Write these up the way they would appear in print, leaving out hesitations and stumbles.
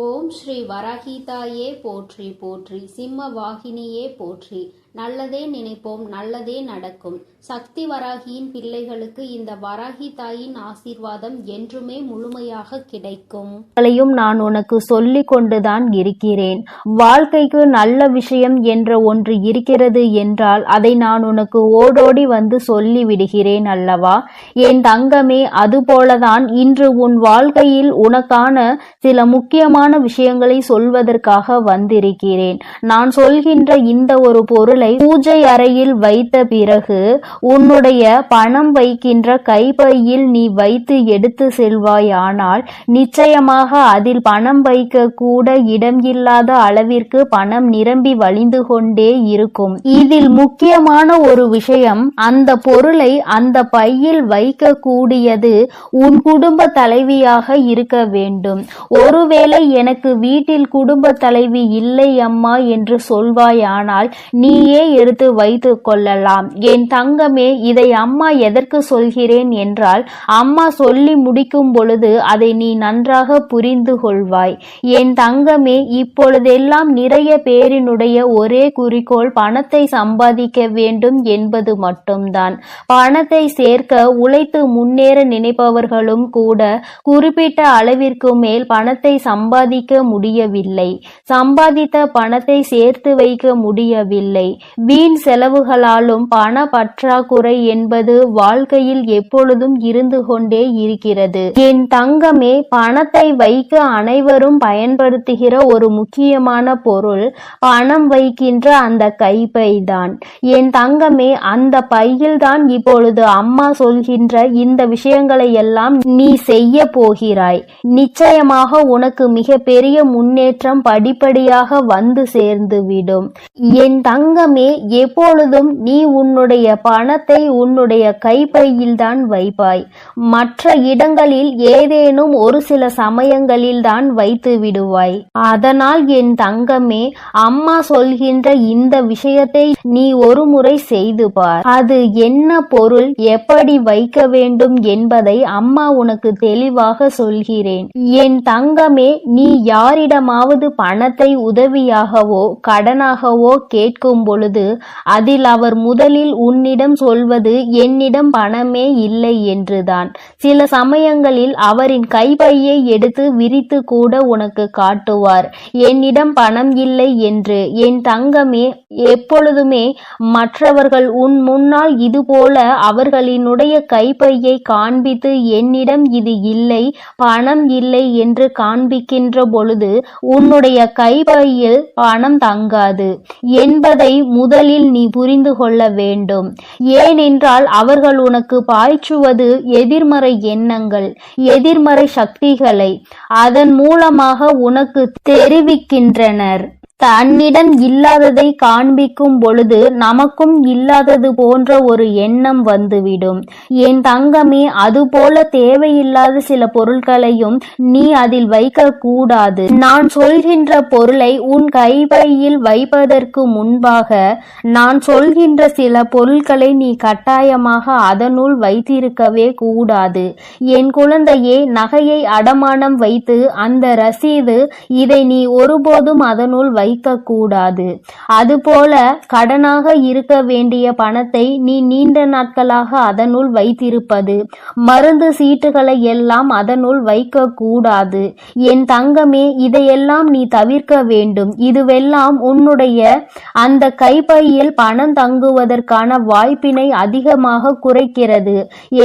ஓம் ஸ்ரீ வராகிதாயே போற்றி போற்றி, சிம்ம வாகினியே போற்றி. நல்லதே நினைப்போம், நல்லதே நடக்கும். சக்தி வராகியின் பிள்ளைகளுக்கு இந்த வராகி தாயின் ஆசீர்வாதம் என்றுமே முழுமையாக கிடைக்கும். நான் உனக்கு சொல்லிக் கொண்டுதான் இருக்கிறேன். வாழ்க்கைக்கு நல்ல விஷயம் என்ற ஒன்று இருக்கிறது என்றால் அதை நான் உனக்கு ஓடோடி வந்து சொல்லி விடுகிறேன் அல்லவா என் தங்கமே. அதுபோலதான் இன்று உன் வாழ்க்கையில் உனக்கான சில முக்கியமான விஷயங்களை சொல்வதற்காக வந்திருக்கிறேன். நான் சொல்கின்ற இந்த ஒரு பொருளை பூஜை அறையில் வைத்த பிறகு உன்னுடைய பணம் வைக்கின்ற கைப்பையில் நீ வைத்து எடுத்து செல்வாயானால் நிச்சயமாக அதில் பணம் வைக்க கூட இடம் இல்லாத அளவிற்கு பணம் நிரம்பி வழிந்து கொண்டே இருக்கும். இதில் முக்கியமான ஒரு விஷயம், அந்த பொருளை அந்த பையில் வைக்க கூடியது உன் குடும்ப தலைவியாக இருக்க வேண்டும். ஒருவேளை எனக்கு வீட்டில் குடும்ப தலைவி இல்லை அம்மா என்று சொல்வாயானால் நீயே எடுத்து வைத்து கொள்ளலாம். என் தங்கமே, இதை அம்மா எதற்கு சொல்கிறேன் என்றால், அம்மா சொல்லி முடிக்கும் பொழுது அதை நீ நன்றாக புரிந்து கொள்வாய். என் தங்கமே, இப்பொழுதெல்லாம் நிறைய பேரினுடைய ஒரே குறிக்கோள் பணத்தை சம்பாதிக்க வேண்டும் என்பது மட்டும்தான். பணத்தை சேர்க்க உழைத்து முன்னேற நினைப்பவர்களும் கூட குறிப்பிட்ட அளவிற்கு மேல் பணத்தை சம்பாதிக்க முடியவில்லை. சம்பாதித்த பணத்தை சேர்த்து வைக்க முடியவில்லை. வீண் செலவுகளாலும் பண பற்றாக்குறை என்பது வாழ்க்கையில் எப்பொழுதும் இருந்து கொண்டே இருக்கிறது. என் தங்கமே, பணத்தை வைக்க அனைவரும் பயன்படுத்துகிற ஒரு முக்கியமான பொருள் பணம் வைக்கின்ற அந்த கைப்பை தான். என் தங்கமே, அந்த பையில் தான் இப்பொழுது அம்மா சொல்கின்ற இந்த விஷயங்களை எல்லாம் நீ செய்ய போகிறாய். நிச்சயமாக உனக்கு மிக பெரிய முன்னேற்றம் படிப்படியாக வந்து சேர்ந்துவிடும். என் தங்கமே, எப்பொழுதும் நீ உன்னுடைய பணத்தை உன்னுடைய கைப்பையில் தான் வைப்பாய். மற்ற இடங்களில் ஏதேனும் ஒரு சில சமயங்களில் தான் வைத்து விடுவாய். அதனால் என் தங்கமே, அம்மா சொல்கின்ற இந்த விஷயத்தை நீ ஒரு முறை செய்து பார். அது என்ன பொருள், எப்படி வைக்க வேண்டும் என்பதை அம்மா உனக்கு தெளிவாக சொல்கிறேன். என் தங்கமே, நீ யாரிடமாவது பணத்தை உதவியாகவோ கடனாகவோ கேட்கும் பொழுது அதில் அவர் முதலில் உன்னிடம் சொல்வது என்னிடம் பணமே இல்லை என்றுதான். சில சமயங்களில் அவரின் கைப்பையை எடுத்து விரித்து கூட உனக்கு காட்டுவார், என்னிடம் பணம் இல்லை என்று. என் தங்கமே, எப்பொழுதுமே மற்றவர்கள் உன் முன்னால் இதுபோல அவர்களினுடைய கைப்பையை காண்பித்து என்னிடம் இது இல்லை, பணம் இல்லை என்று காண்பிக்கின்ற பொழுது உன்னுடைய கைப்பையில் பணம் தங்காது என்பதை முதலில் நீ புரிந்து கொள்ள வேண்டும். ஏனென்றால் அவர்கள் உனக்கு பாய்ச்சுவது எதிர்மறை எண்ணங்கள், எதிர்மறை சக்திகளை அதன் மூலமாக உனக்கு தெரிவிக்கின்றனர். தன்னிடம் இல்லாததை காண்பிக்கும் பொழுது நமக்கும் இல்லாதது போன்ற ஒரு எண்ணம் வந்துவிடும். என் தங்கமே, அதுபோல தேவையில்லாத சில பொருட்களையும் நீ அதில் வைக்க கூடாது. நான் சொல்கின்ற பொருளை உன் கைப்பையில் வைப்பதற்கு முன்பாக நான் சொல்கின்ற சில பொருட்களை நீ கட்டாயமாக அதனுள் வைத்திருக்கவே கூடாது. என் குழந்தையே, நகையை அடமானம் வைத்து அந்த ரசீது, இதை நீ ஒருபோதும் அதனுள் வைக்கக்கூடாது. அதுபோல கடனாக இருக்க வேண்டிய பணத்தை நீ நீண்ட நாட்களாக அதனுள் வைத்திருப்பது, மருந்து சீட்டுகளை எல்லாம் அதனுள் வைக்க கூடாது. என் தங்கமே, இதையெல்லாம் நீ தவிர்க்க வேண்டும். இதுவெல்லாம் உன்னுடைய அந்த கைப்பையில் பணம் தங்குவதற்கான வாய்ப்பினை அதிகமாக குறைக்கிறது,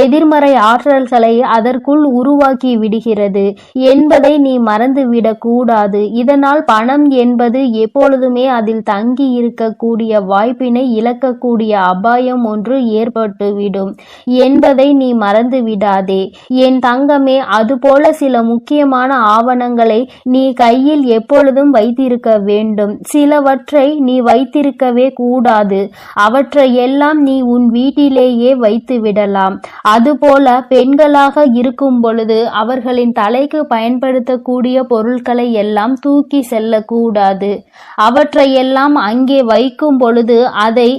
எதிர்மறை ஆற்றல்களை அதற்குள் உருவாக்கி விடுகிறது என்பதை நீ மறந்துவிடக் கூடாது. இதனால் பணம் என்பது எப்பொழுதுமே அதில் தங்கி இருக்கக்கூடிய வாய்ப்பினை இழக்கக்கூடிய அபாயம் ஒன்று ஏற்பட்டுவிடும் என்பதை நீ மறந்து விடாதே. என் தங்கமே, அதுபோல சில முக்கியமான ஆவணங்களை நீ கையில் எப்பொழுதும் வைத்திருக்க வேண்டும். சிலவற்றை நீ வைத்திருக்கவே கூடாது. அவற்றை எல்லாம் நீ உன் வீட்டிலேயே வைத்து விடலாம். அதுபோல பெண்களாக இருக்கும் பொழுது அவர்களின் தலைக்கு பயன்படுத்தக்கூடிய பொருட்களை எல்லாம் தூக்கி செல்லக்கூடாது. அவற்றையெல்லாம் அங்கே வைக்கும் பொழுது அதை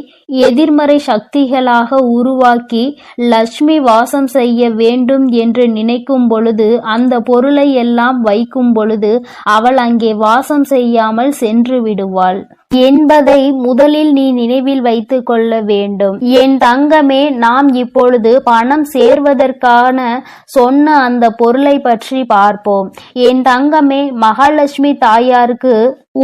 எதிர்மறை சக்திகளாக உருவாக்கி லட்சுமி வாசம் செய்ய வேண்டும் என்று நினைக்கும் பொழுது அந்த பொருளை எல்லாம் வைக்கும் பொழுது அவள் அங்கே வாசம் செய்யாமல் சென்று விடுவாள் என்பதை முதலில் நீ நினைவில் வைத்துக் கொள்ள வேண்டும். என் தங்கமே, நாம் இப்பொழுது பணம் சேர்வதற்கான சொன்ன அந்த பொருளை பற்றி பார்ப்போம். என் தங்கமே, மகாலட்சுமி தாயாருக்கு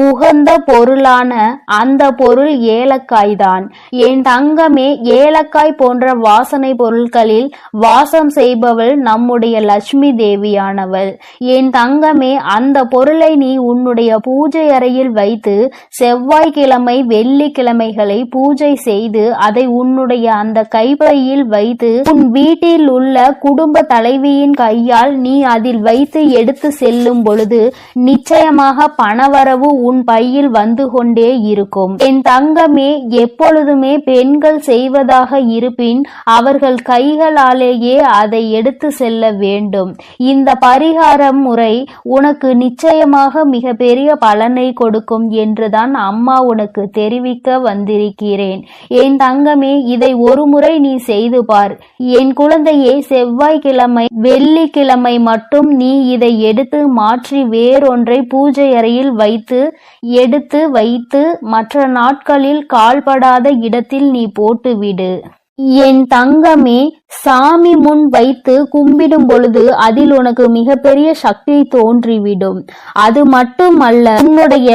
உகந்த பொருளான அந்த பொருள் ஏலக்காய் தான். என் தங்கமே, ஏலக்காய் போன்ற வாசனை பொருட்களில் வாசம் செய்பவள் நம்முடைய லட்சுமி தேவியானவள். என் தங்கமே, அந்த பொருளை நீ உன்னுடைய பூஜை அறையில் வைத்து செவ்வாய்க்கிழமை வெள்ளிக்கிழமைகளை பூஜை செய்து அதை உன்னுடைய அந்த கைப்பையில் வைத்து உன் வீட்டில் உள்ள குடும்ப தலைவியின் கையால் நீ அதில் வைத்து எடுத்து செல்லும் பொழுது நிச்சயமாக பணவரவு உன் பையில் வந்து கொண்டே இருக்கும். என் தங்கமே, எப்பொழுதுமே பெண்கள் செய்வதாக இருப்பின் அவர்கள் கைகளாலேயே அதை எடுத்து செல்ல வேண்டும். இந்த பரிகார முறை உனக்கு நிச்சயமாக மிக பெரிய பலனை கொடுக்கும் என்றுதான் அம்மா உனக்கு தெரிவிக்க வந்திருக்கிறேன். என் தங்கமே, இதை ஒரு முறை நீ செய்து பார். என் குழந்தையே, செவ்வாய்க்கிழமை வெள்ளிக்கிழமை மட்டும் நீ இதை எடுத்து மாற்றி வேறொன்றை பூஜை அறையில் எடுத்து வைத்து மற்ற நாட்களில் கால்படாத இடத்தில் நீ போட்டுவிடு. என் தங்கமே, சாமி முன் வைத்து கும்பிடும் பொழுது அதில் உனக்கு மிகப்பெரிய சக்தி தோன்றிவிடும். அது மட்டுமல்ல, உன்னுடைய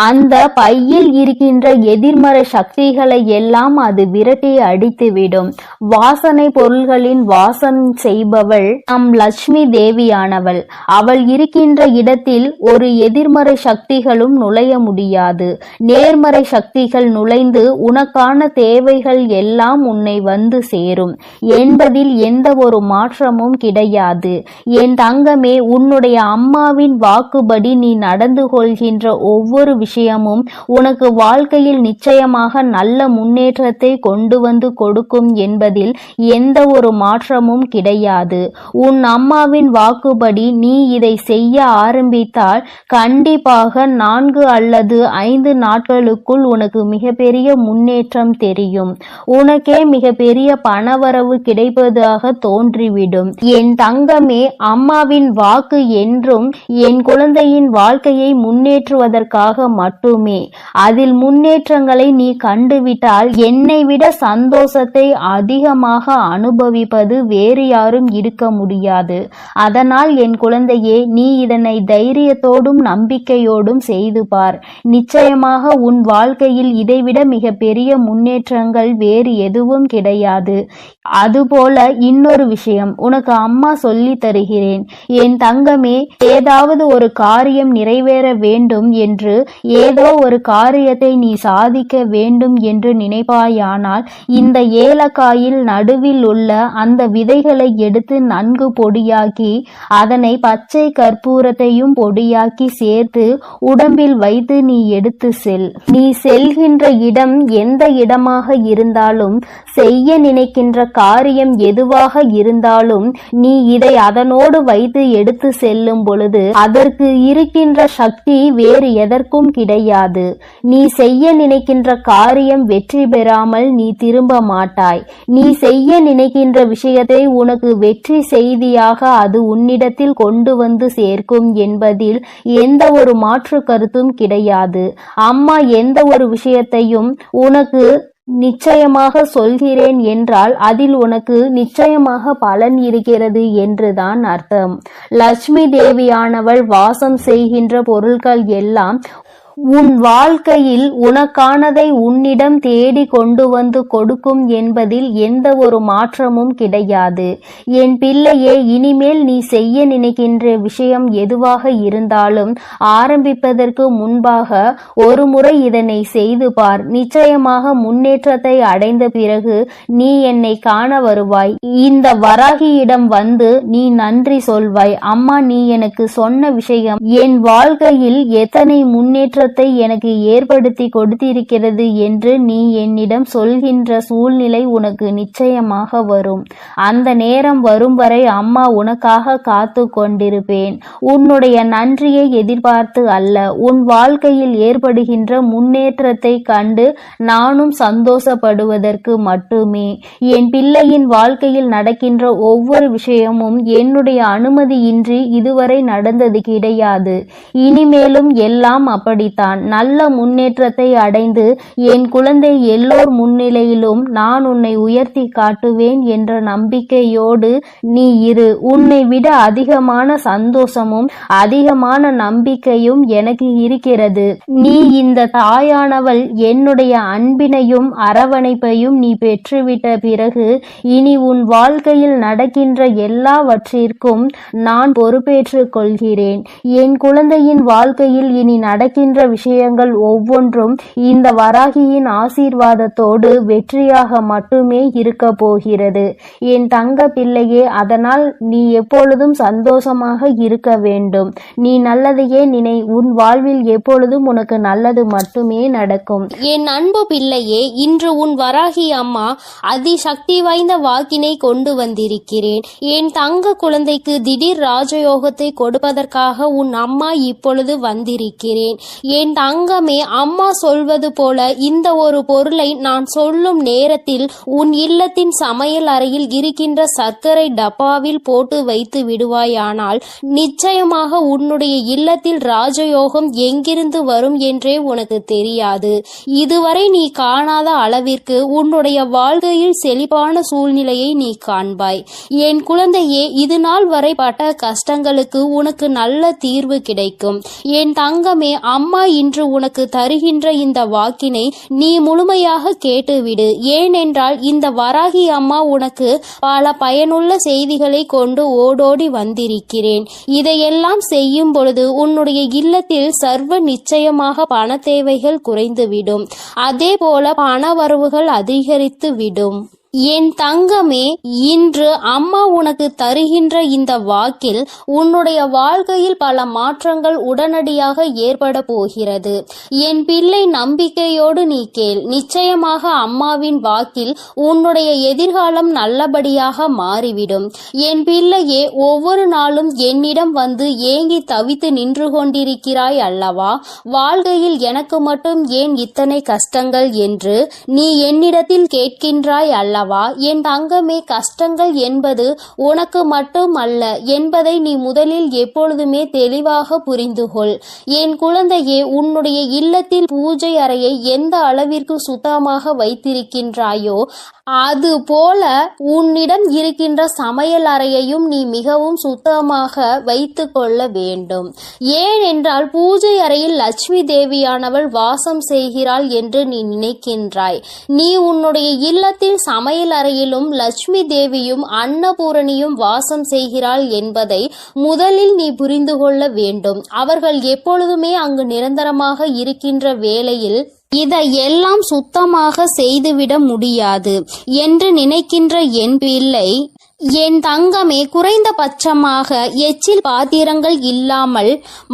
அந்த பையில் இருக்கின்ற எதிர்மறை சக்திகளை எல்லாம் அது விரட்டி அடித்துவிடும். வாசனை பொருள்களின் வாசனை செய்பவள் நம் லட்சுமி தேவியானவள். அவள் இருக்கின்ற இடத்தில் ஒரு எதிர்மறை சக்திகளும் நுழைய முடியாது. நேர்மறை சக்திகள் நுழைந்து உனக்கான தேவைகள் எல்லாம் உன்னை வந்து சேரும் என்பதில் எந்த ஒரு மாற்றமும் கிடையாது. என் தங்கமே, உன்னுடைய அம்மாவின் வாக்குப்படி நீ நடந்து கொள்கின்ற ஒவ்வொரு விஷயமும் உனக்கு வாழ்க்கையில் நிச்சயமாக நல்ல முன்னேற்றத்தை கொண்டு வந்து கொடுக்கும் என்பதில் எந்த ஒரு மாற்றமும் கிடையாது. உன் அம்மாவின் வாக்குப்படி நீ இதை செய்ய ஆரம்பித்தால் கண்டிப்பாக 4 அல்லது 5 நாட்களுக்குள் உனக்கு மிகப்பெரிய முன்னேற்றம் தெரியும். உனக்கே மிகப்பெரிய பணவரவு கிடைப்பதாக தோன்றிவிடும். என் தங்கமே, அம்மாவின் வாக்கு என்றும் என் குழந்தையின் வாழ்க்கையை முன்னேற்றுவதற்காக மட்டுமே. அதில் முன்னேற்றங்களை நீ கண்டுவிட்டால் என்னை விட சந்தோஷத்தை அதிகமாக அனுபவிப்பது வேறு யாரும் இருக்க முடியாது. அதனால் என் குழந்தையே, நீ இதனை தைரியத்தோடும் நம்பிக்கையோடும் செய்து பார். நிச்சயமாக உன் வாழ்க்கையில் இதைவிட மிக பெரிய முன்னேற்றங்கள் வேறு எதுவும் கிடையாது. அதுபோல இன்னொரு விஷயம் உனக்கு அம்மா சொல்லி தருகிறேன். என் தங்கமே, ஏதாவது ஒரு காரியம் நிறைவேற வேண்டும் என்று, ஏதோ ஒரு காரியத்தை நீ சாதிக்க வேண்டும் என்று நினைப்பாயானால் இந்த ஏலக்காயில் நடுவில் உள்ள அந்த விதைகளை எடுத்து நன்கு பொடியாக்கி அதனை பச்சை கற்பூரத்தையும் பொடியாக்கி சேர்த்து உடம்பில் வைத்து நீ எடுத்து செல். நீ செல்கின்ற இடம் எந்த இடமாக இருந்தாலும், செய்ய நினைக்கின்ற காரியம் எதுவாக இருந்தாலும், நீ இதை அதனோடு வைத்து எடுத்து செல்லும் பொழுது அதற்கு இருக்கின்ற சக்தி வேறு எதற்கும் கிடையாது. நீ செய்ய நினைக்கின்ற காரியம் வெற்றி பெறாமல் நீ திரும்ப மாட்டாய். நீ செய்ய நினைக்கின்ற விஷயத்தை உனக்கு வெற்றி செய்தியாக அது உன்னிடத்தில் கொண்டு வந்து சேர்க்கும் என்பதில் எந்த ஒரு மாற்று கருத்தும் கிடையாது. அம்மா எந்த ஒரு விஷயத்தையும் உனக்கு நிச்சயமாக சொல்கிறேன் என்றால் அதில் உனக்கு நிச்சயமாக பலன் இருக்கிறது என்றுதான் அர்த்தம். லட்சுமி தேவியானவள் வாசம் செய்கின்ற பொருட்கள் எல்லாம் உன் வாழ்க்கையில் உனக்கானதை உன்னிடம் தேடி கொண்டு வந்து கொடுக்கும் என்பதில் எந்த ஒரு மாற்றமும் கிடையாது. என் பிள்ளையே, இனிமேல் நீ செய்ய நினைக்கின்ற விஷயம் எதுவாக இருந்தாலும் ஆரம்பிப்பதற்கு முன்பாக ஒரு முறை இதனை செய்து பார். நிச்சயமாக முன்னேற்றத்தை அடைந்த பிறகு நீ என்னை காண வருவாய். இந்த வராகியிடம் வந்து நீ நன்றி சொல்வாய். அம்மா, நீ எனக்கு சொன்ன விஷயம் என் வாழ்க்கையில் எத்தனை முன்னேற்ற முன்னேற்றத்தை எனக்கு ஏற்படுத்தி கொடுத்திருக்கிறது என்று நீ என்னிடம் சொல்கின்ற சூழ்நிலை உனக்கு நிச்சயமாக வரும். அந்த நேரம் வரும் வரை அம்மா உனக்காக காத்து கொண்டிருப்பேன். உன்னுடைய நன்றியை எதிர்பார்த்து அல்ல, உன் வாழ்க்கையில் ஏற்படுகின்ற முன்னேற்றத்தை கண்டு நானும் சந்தோஷப்படுவதற்கு மட்டுமே. என் பிள்ளையின் வாழ்க்கையில் நடக்கின்ற ஒவ்வொரு விஷயமும் என்னுடைய அனுமதியின்றி இதுவரை நடந்தது கிடையாது. இனிமேலும் எல்லாம் அப்படித்தான். நல்ல முன்னேற்றத்தை அடைந்து என் குழந்தை எல்லோர் முன்னிலையிலும் நான் உன்னை உயர்த்தி காட்டுவேன் என்ற நம்பிக்கையோடு நீ இரு. உன்னை விட அதிகமான சந்தோஷமும் அதிகமான நம்பிக்கையும் எனக்கு இருக்கிறது. நீ இந்த தாயானவள் என்னுடைய அன்பினையும் அரவணைப்பையும் நீ பெற்றுவிட்ட பிறகு இனி உன் வாழ்க்கையில் நடக்கின்ற எல்லாவற்றிற்கும் நான் பொறுப்பேற்றுக் கொள்கிறேன். என் குழந்தையின் வாழ்க்கையில் இனி நடக்கின்ற விஷயங்கள் ஒவ்வொன்றும் இந்த வராகியின் ஆசீர்வாதத்தோடு வெற்றியாக மட்டுமே இருக்க போகிறது என் தங்க பிள்ளையே. அதனால் நீ எப்பொழுதும் சந்தோஷமாக இருக்க வேண்டும். நீ நல்லதையே நினை. உன் வாழ்வில் எப்பொழுதும் உனக்கு நல்லது மட்டுமே நடக்கும். என் அன்பு பிள்ளையே, இன்று உன் வராகி அம்மா அதிசக்தி வாய்ந்த வாக்கினை கொண்டு வந்திருக்கிறேன். என் தங்க குழந்தைக்கு திடீர் ராஜயோகத்தை கொடுப்பதற்காக உன் அம்மா இப்பொழுது வந்திருக்கிறேன். என் தங்கமே, அம்மா சொல்வது போல இந்த ஒரு பொருளை நான் சொல்லும் நேரத்தில் உன் இல்லத்தின் சமையல் அறையில் இருக்கின்ற சர்க்கரை டப்பாவில் போட்டு வைத்து விடுவாயானால் நிச்சயமாக உன்னுடைய இல்லத்தில் ராஜயோகம் எங்கிருந்து வரும் என்றே உனக்கு தெரியாது. இதுவரை நீ காணாத அளவிற்கு உன்னுடைய வாழ்க்கையில் செழிப்பான சூழ்நிலையை நீ காண்பாய். என் குழந்தையே, இது நாள் வரை பட்ட கஷ்டங்களுக்கு உனக்கு நல்ல தீர்வு கிடைக்கும். என் தங்கமே, அம்மா இன்று உனக்கு தருகின்ற இந்த வாக்கினை நீ முழுமையாக கேட்டுவிடு. ஏனென்றால் இந்த வராகி அம்மா உனக்கு பல பயனுள்ள செய்திகளை கொண்டு ஓடோடி வந்திருக்கிறேன். இதையெல்லாம் செய்யும் பொழுது உன்னுடைய இல்லத்தில் சர்வ நிச்சயமாக பண தேவைகள் குறைந்துவிடும். அதே போல பண வரவுகள் அதிகரித்து விடும். என் தங்கமே, இன்று அம்மா உனக்கு தருகின்ற இந்த வாக்கில் உன்னுடைய வாழ்க்கையில் பல மாற்றங்கள் உடனடியாக ஏற்பட போகிறது. என் பிள்ளை, நம்பிக்கையோடு நீ கேள். நிச்சயமாக அம்மாவின் வாக்கில் உன்னுடைய எதிர்காலம் நல்லபடியாக மாறிவிடும். என் பிள்ளையே, ஒவ்வொரு நாளும் என்னிடம் வந்து ஏங்கி தவித்து நின்று கொண்டிருக்கிறாய் அல்லவா? வாழ்க்கையில் எனக்கு மட்டும் ஏன் இத்தனை கஷ்டங்கள் என்று நீ என்னிடத்தில் கேட்கின்றாய் அல்லவா? என் தங்கமே, கஷ்டங்கள் என்பது உனக்கு மட்டும் அல்ல என்பதை நீ முதலில் எப்பொழுதுமே தெளிவாக புரிந்து கொள். என் குழந்தையே, உன்னுடைய இல்லத்தில் பூஜை அறையை எந்த அளவிற்கு சுத்தமாக வைத்திருக்கின்றாயோ அது போல உன்னிடம் இருக்கின்ற சமையல் அறையையும் நீ மிகவும் சுத்தமாக வைத்து கொள்ள வேண்டும். ஏனென்றால் பூஜை அறையில் லட்சுமி தேவியானவள் வாசம் செய்கிறாள் என்று நீ நினைக்கின்றாய். நீ உன்னுடைய இல்லத்தில் சமையல் அறையிலும் லட்சுமி தேவியும் அன்னபூரணியும் வாசம் செய்கிறாள் என்பதை முதலில் நீ புரிந்து கொள்ள வேண்டும். அவர்கள் எப்பொழுதுமே அங்கு நிரந்தரமாக இருக்கின்ற வேளையில் இதையெல்லாம் சுத்தமாக செய்துவிட முடியாது என்று நினைக்கின்ற என் பிள்ளை, என் தங்கமே, குறைந்தபட்சமாக எச்சில் பாத்திரங்கள் இல்லாமல்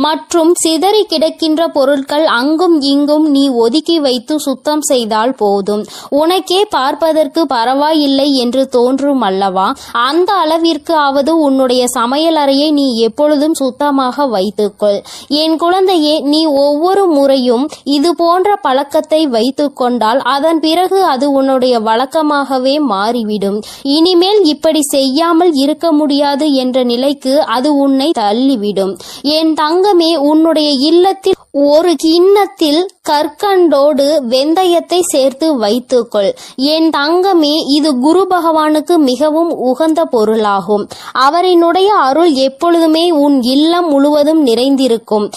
மற்றும் சிதறி கிடக்கின்ற பொருட்கள் அங்கும் இங்கும் நீ ஒதுக்கி வைத்து சுத்தம் செய்தால் போதும். உனக்கே பார்ப்பதற்கு பரவாயில்லை என்று தோன்றும் அல்லவா? அந்த அளவிற்கு ஆவது உன்னுடைய சமையல் அறையை நீ எப்பொழுதும் சுத்தமாக வைத்துக்கொள். என் குழந்தையே, நீ ஒவ்வொரு முறையும் இது போன்ற பழக்கத்தை வைத்து கொண்டால் அதன் பிறகு அது உன்னுடைய வழக்கமாகவே மாறிவிடும். இனிமேல் இப்படி செய்யாமல் இருக்க முடியாது என்ற நிலைக்கு அது உன்னை தள்ளிவிடும். என் தங்கமே, உன்னுடைய இல்லத்தில் ஒரு கிண்ணத்தில் கற்கண்டோடு வெந்தயத்தை சேர்த்து வைத்துக்கொள். என் தங்கமே, இது குரு பகவானுக்கு மிகவும் உகந்த பொருளாகும். அவரினுடைய அருள் எப்பொழுதுமே உன் இல்லம் முழுவதும் நிறைந்திருக்கும்.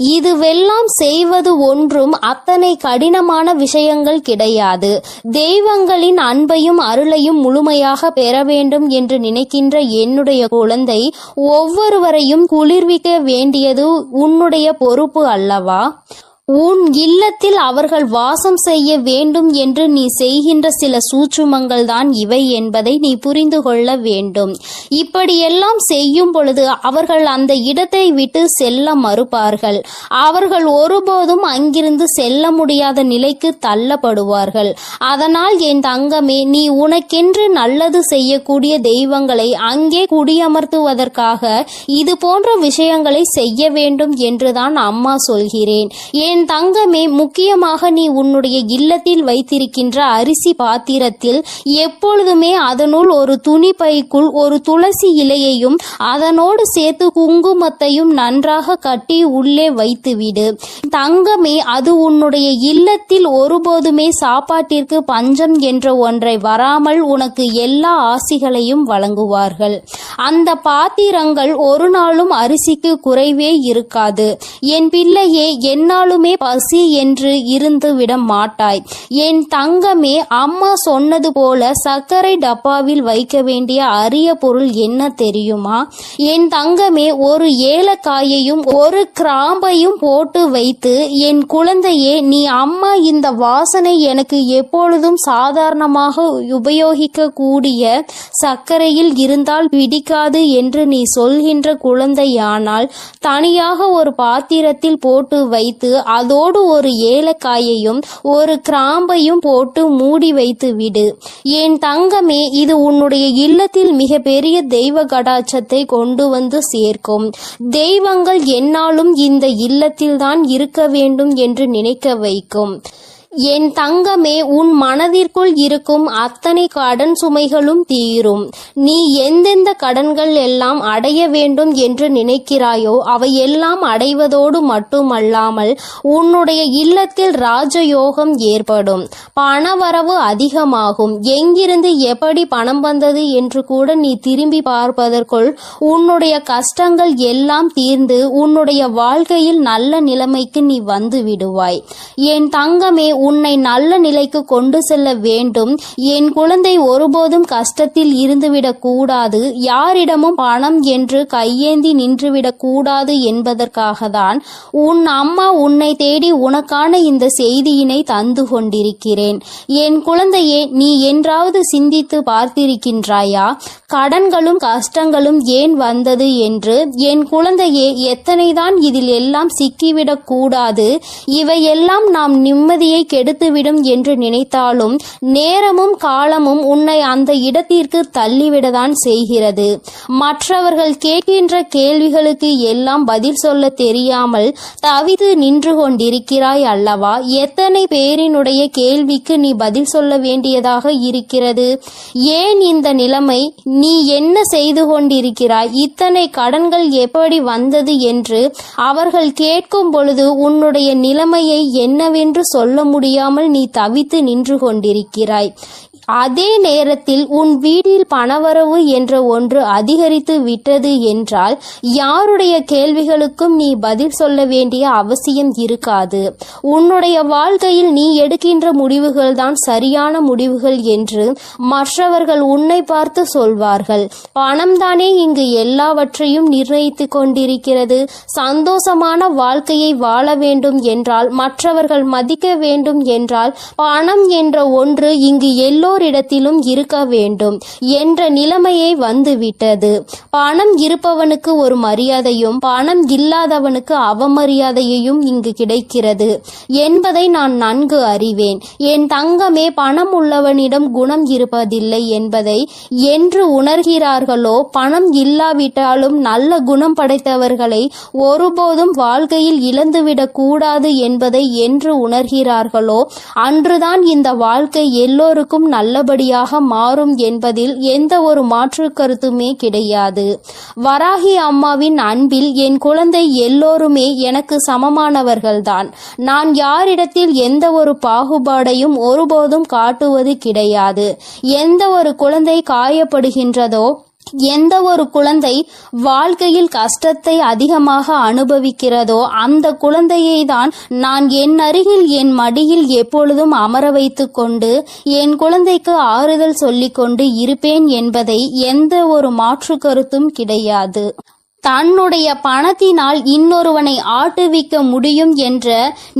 இதுவெல்லாம் செய்வது ஒன்றும் அத்தனை கடினமான விஷயங்கள் கிடையாது. தெய்வங்களின் அன்பையும் அருளையும் முழுமையாக பெற வேண்டும் என்று நினைக்கின்ற என்னுடைய குழந்தை, ஒவ்வொருவரையும் குளிர்விக்க வேண்டியது உன்னுடைய பொறுப்பு அல்லவா? உன் இல்லத்தில் அவர்கள் வாசம் செய்ய வேண்டும் என்று நீ செய்கின்ற சில சூட்சுமங்கள் தான் இவை என்பதை நீ புரிந்து கொள்ள வேண்டும். இப்படியெல்லாம் செய்யும் பொழுது அவர்கள் அந்த இடத்தை விட்டு செல்ல மறுப்பார்கள். அவர்கள் ஒருபோதும் அங்கிருந்து செல்ல முடியாத நிலைக்கு தள்ளப்படுவார்கள். அதனால் என் தங்கமே, நீ உனக்கென்று நல்லது செய்யக்கூடிய தெய்வங்களை அங்கே குடியமர்த்துவதற்காக இது போன்ற விஷயங்களை செய்ய வேண்டும் என்றுதான் அம்மா சொல்கிறேன். என் தங்கமே, முக்கியமாக நீ உன்னுடைய இல்லத்தில் வைத்திருக்கின்ற அரிசி பாத்திரத்தில் எப்பொழுதுமே அதனுள் ஒரு துணி பைக்குள் ஒரு துளசி இலையையும் அதனோடு சேர்த்து குங்குமத்தையும் நன்றாக கட்டி உள்ளே வைத்துவிடு. தங்கமே, அது உன்னுடைய இல்லத்தில் ஒருபோதுமே சாப்பாட்டிற்கு பஞ்சம் என்ற ஒன்றை வராமல் உனக்கு எல்லா ஆசிகளையும் வழங்குவார்கள். அந்த பாத்திரங்கள் ஒரு நாளும் அரிசிக்கு குறைவே இருக்காது. என் பிள்ளையே, என்னாலுமே பசி என்று இருந்து விட மாட்டாய். என் தங்கமே, அம்மா சொன்னது போல சர்க்கரை டப்பாவில் வைக்க வேண்டிய அரிய பொருள் என்ன தெரியுமா? என் தங்கமே, ஒரு ஏலக்காயையும் ஒரு கிராம்பையும் போட்டு வைத்து, என் குழந்தையே, நீ அம்மா இந்த வாசனை எனக்கு எப்பொழுதும் சாதாரணமாக உபயோகிக்க கூடிய சர்க்கரையில் இருந்தால் பிடிக்காது என்று நீ சொல்கின்ற குழந்தையானால் தனியாக ஒரு பாத்திரத்தில் போட்டு வைத்து அதோடு ஒரு ஏலக்காயையும் ஒரு கிராம்பையும் போட்டு மூடி வைத்து விடு. என் தங்கமே, இது உன்னுடைய இல்லத்தில் மிக பெரிய தெய்வ கடாட்சத்தை கொண்டு வந்து சேர்க்கும். தெய்வங்கள் என்னாலும் இந்த இல்லத்தில்தான் இருக்க வேண்டும் என்று நினைக்க வைக்கும். என் தங்கமே, உன் மனதிற்குள் இருக்கும் அத்தனை கடன் சுமைகளும் தீரும். நீ எந்தெந்த கடன்கள் எல்லாம் அடைய வேண்டும் என்று நினைக்கிறாயோ அவையெல்லாம் அடைவதோடு மட்டுமல்லாமல் உன்னுடைய இல்லத்தில் ராஜயோகம் ஏற்படும். பணவரவு அதிகமாகும். எங்கிருந்து எப்படி பணம் வந்தது என்று கூட நீ திரும்பி பார்ப்பதற்குள் உன்னுடைய கஷ்டங்கள் எல்லாம் தீர்ந்து உன்னுடைய வாழ்க்கையில் நல்ல நிலைமைக்கு நீ வந்து விடுவாய். என் தங்கமே, உன்னை நல்ல நிலைக்கு கொண்டு செல்ல வேண்டும். என் குழந்தை ஒருபோதும் கஷ்டத்தில் இருந்துவிடக் கூடாது. யாரிடமும் பணம் என்று கையேந்தி நின்றுவிடக் கூடாது என்பதற்காக தான் உன் அம்மா உன்னை தேடி உனக்கான இந்த செய்தியினை தந்து கொண்டிருக்கிறேன். என் குழந்தையே, நீ என்றாவது சிந்தித்து பார்த்திருக்கின்றாயா? கடன்களும் கஷ்டங்களும் ஏன் வந்தது என்று? என் குழந்தையே, எத்தனைதான் இதில் எல்லாம் சிக்கிவிடக் கூடாது. இவையெல்லாம் நாம் நிம்மதியை கெடுத்துவிடும் என்று நினைத்தாலும் நேரமும் காலமும் உன்னை அந்த இடத்திற்கு தள்ளிவிடதான் செய்கிறது. மற்றவர்கள் கேட்கின்ற கேள்விகளுக்கு எல்லாம் பதில் சொல்ல தெரியாமல் தவித்து நின்று கொண்டிருக்கிறாய் அல்லவா? எத்தனை பேரினுடைய கேள்விக்கு நீ பதில் சொல்ல வேண்டியதாக இருக்கிறது? ஏன் இந்த நிலைமை? நீ என்ன செய்து கொண்டிருக்கிறாய்? இத்தனை கடன்கள் எப்படி வந்தது என்று அவர்கள் கேட்கும் பொழுது உன்னுடைய நிலைமையை என்னவென்று சொல்ல முடியாமல் நீ தவித்து நின்று கொண்டிருக்கிறாய். அதே நேரத்தில் உன் வீட்டில் பணவரவு என்ற ஒன்று அதிகரித்து விட்டது என்றால் யாருடைய கேள்விகளுக்கும் நீ பதில் சொல்ல வேண்டிய அவசியம் இருக்காது. உன்னுடைய வாழ்க்கையில் நீ எடுக்கின்ற முடிவுகள் தான் சரியான முடிவுகள் என்று மற்றவர்கள் உன்னை பார்த்து சொல்வார்கள். பணம்தானே இங்கு எல்லாவற்றையும் நிர்ணயித்து கொண்டிருக்கிறது. சந்தோஷமான வாழ்க்கையை வாழ வேண்டும் என்றால், மற்றவர்கள் மதிக்க வேண்டும் என்றால், பணம் என்ற ஒன்று இங்கு எல்லோரிடத்திலும் இருக்க வேண்டும் என்ற நிலைமையை வந்துவிட்டது. பணம் இருப்பவனுக்கு ஒரு மரியாதையும் பணம் இல்லாதவனுக்கு அவமரியாதையையும் இங்கு கிடைக்கிறது என்பதை நான் நன்கு அறிவேன். என் தங்கமே, பணம் உள்ளவனிடம் குணம் இருப்பதில்லை என்பதை என்று உணர்கிறார்களோ, பணம் இல்லாவிட்டாலும் நல்ல குணம் படைத்தவர்களை ஒருபோதும் வாழ்க்கையில் இழந்துவிடக் கூடாது என்பதை என்று உணர்கிறார்களோ அன்றுதான் இந்த வாழ்க்கை எல்லோருக்கும் நல்லபடியாக மாறும் என்பதில் எந்த ஒரு மாற்று கருத்துமே கிடையாது. வராகி அம்மாவின் அன்பில் என் குழந்தை எல்லோருமே எனக்கு சமமானவர்கள்தான். நான் யாரிடத்தில் எந்த ஒரு பாகுபாடையும் ஒருபோதும் காட்டுவது கிடையாது. எந்த ஒரு குழந்தை காயப்படுகின்றதோ, எந்த ஒரு குழந்தை வாழ்க்கையில் கஷ்டத்தை அதிகமாக அனுபவிக்கிறதோ அந்த குழந்தையை தான் நான் என் அருகில் என் மடியில் எப்பொழுதும் அமர வைத்து கொண்டு என் குழந்தைக்கு ஆறுதல் சொல்லிக்கொண்டு இருப்பேன் என்பதை எந்த ஒரு மாற்று கருத்தும் கிடையாது. தன்னுடைய பணத்தினால் இன்னொருவனை ஆட்டுவிக்க முடியும் என்ற